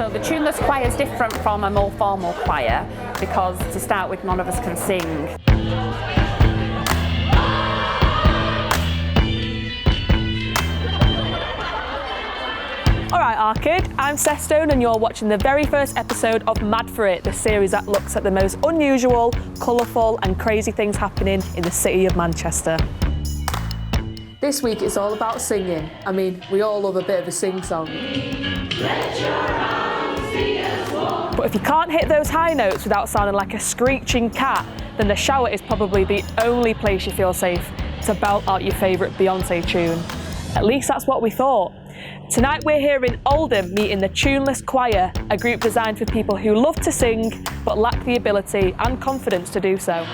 So the tuneless choir is different from a more formal choir because, to start with, none of us can sing. Alright Arcade, I'm Seth Stone and you're watching the very first episode of Mad For It, the series that looks at the most unusual, colourful and crazy things happening in the city of Manchester. This week it's all about singing. I mean, we all love a bit of a sing-song. But if you can't hit those high notes without sounding like a screeching cat, then the shower is probably the only place you feel safe to belt out your favourite Beyonce tune. At least that's what we thought. Tonight we're here in Oldham meeting the Tuneless Choir, a group designed for people who love to sing but lack the ability and confidence to do so.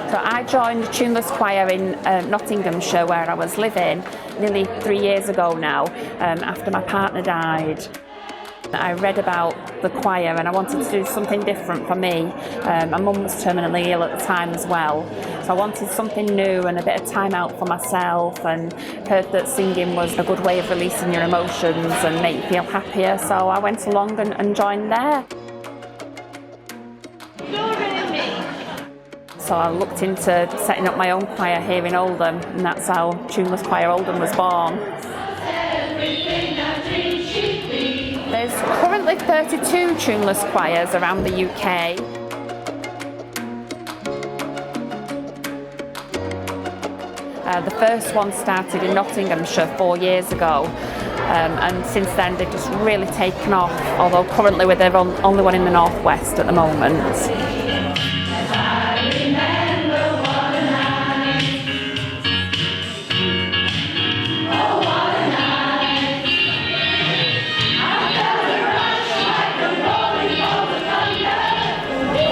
So I joined the Tuneless Choir in Nottinghamshire, where I was living nearly 3 years ago now, after my partner died. I read about the choir and I wanted to do something different for me. My mum was terminally ill at the time as well, so I wanted something new and a bit of time out for myself, and heard that singing was a good way of releasing your emotions and make you feel happier, so I went along and joined there. So I looked into setting up my own choir here in Oldham, and that's how Tuneless Choir Oldham was born. There's currently 32 tuneless choirs around the UK. The first one started in Nottinghamshire 4 years ago, and since then they've just really taken off, although currently we're the only one in the northwest at the moment.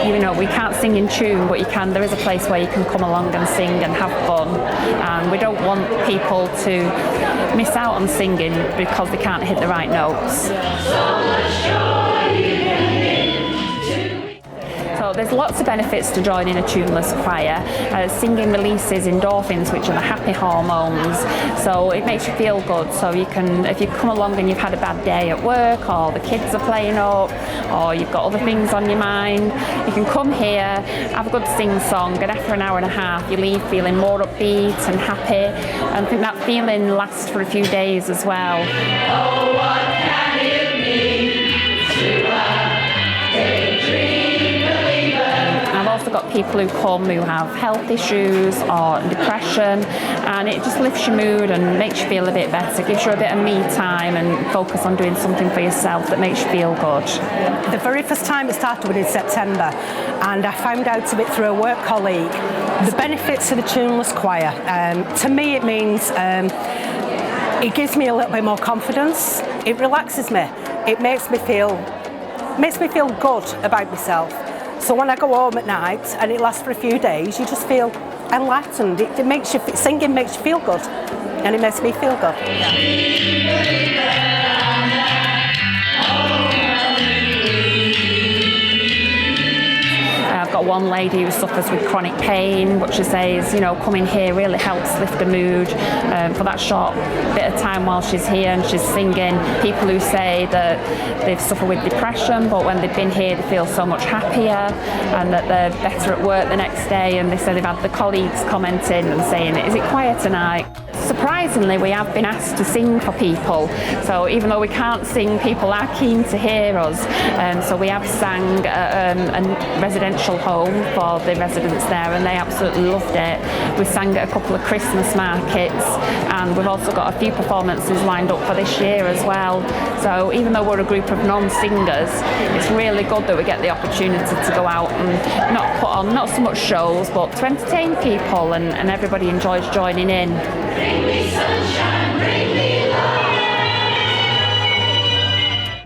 You know, we can't sing in tune, but there is a place where you can come along and sing and have fun. And we don't want people to miss out on singing because they can't hit the right notes. So there's lots of benefits to joining a tuneless choir. Singing releases endorphins, which are the happy hormones, so it makes you feel good. So you can, if you come along and you've had a bad day at work, or the kids are playing up, or you've got other things on your mind, you can come here, have a good sing-song, and after an hour and a half you leave feeling more upbeat and happy, and I think that feeling lasts for a few days as well. Oh, what can it mean to a daydream? I've also got people who come who have health issues or depression, and it just lifts your mood and makes you feel a bit better, gives you a bit of me time and focus on doing something for yourself that makes you feel good. The very first time it started was in September, and I found out of it through a work colleague. The benefits of the tuneless choir, to me it means it gives me a little bit more confidence, it relaxes me, it makes me feel good about myself. So when I go home at night and it lasts for a few days, you just feel enlightened. It makes you, singing makes you feel good, and it makes me feel good. I've got one lady who suffers with chronic pain, but she says, you know, coming here really helps lift the mood for that short bit of time while she's here and she's singing. People who say that they've suffered with depression, but when they've been here they feel so much happier and that they're better at work the next day, and they say they've had the colleagues commenting and saying, is it quiet tonight? Surprisingly, we have been asked to sing for people, so even though we can't sing, people are keen to hear us. So we have sang at a residential home for the residents there, and they absolutely loved it. We sang at a couple of Christmas markets, and we've also got a few performances lined up for this year as well. So even though we're a group of non-singers, it's really good that we get the opportunity to go out and not put on, not so much shows, but to entertain people, and everybody enjoys joining in. Bring me sunshine, bring me light.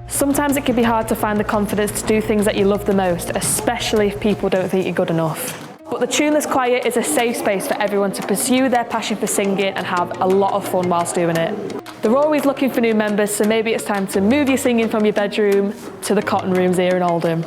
Sometimes it can be hard to find the confidence to do things that you love the most, especially if people don't think you're good enough. But the Tuneless Choir is a safe space for everyone to pursue their passion for singing and have a lot of fun whilst doing it. They're always looking for new members, so maybe it's time to move your singing from your bedroom to the cotton rooms here in Oldham.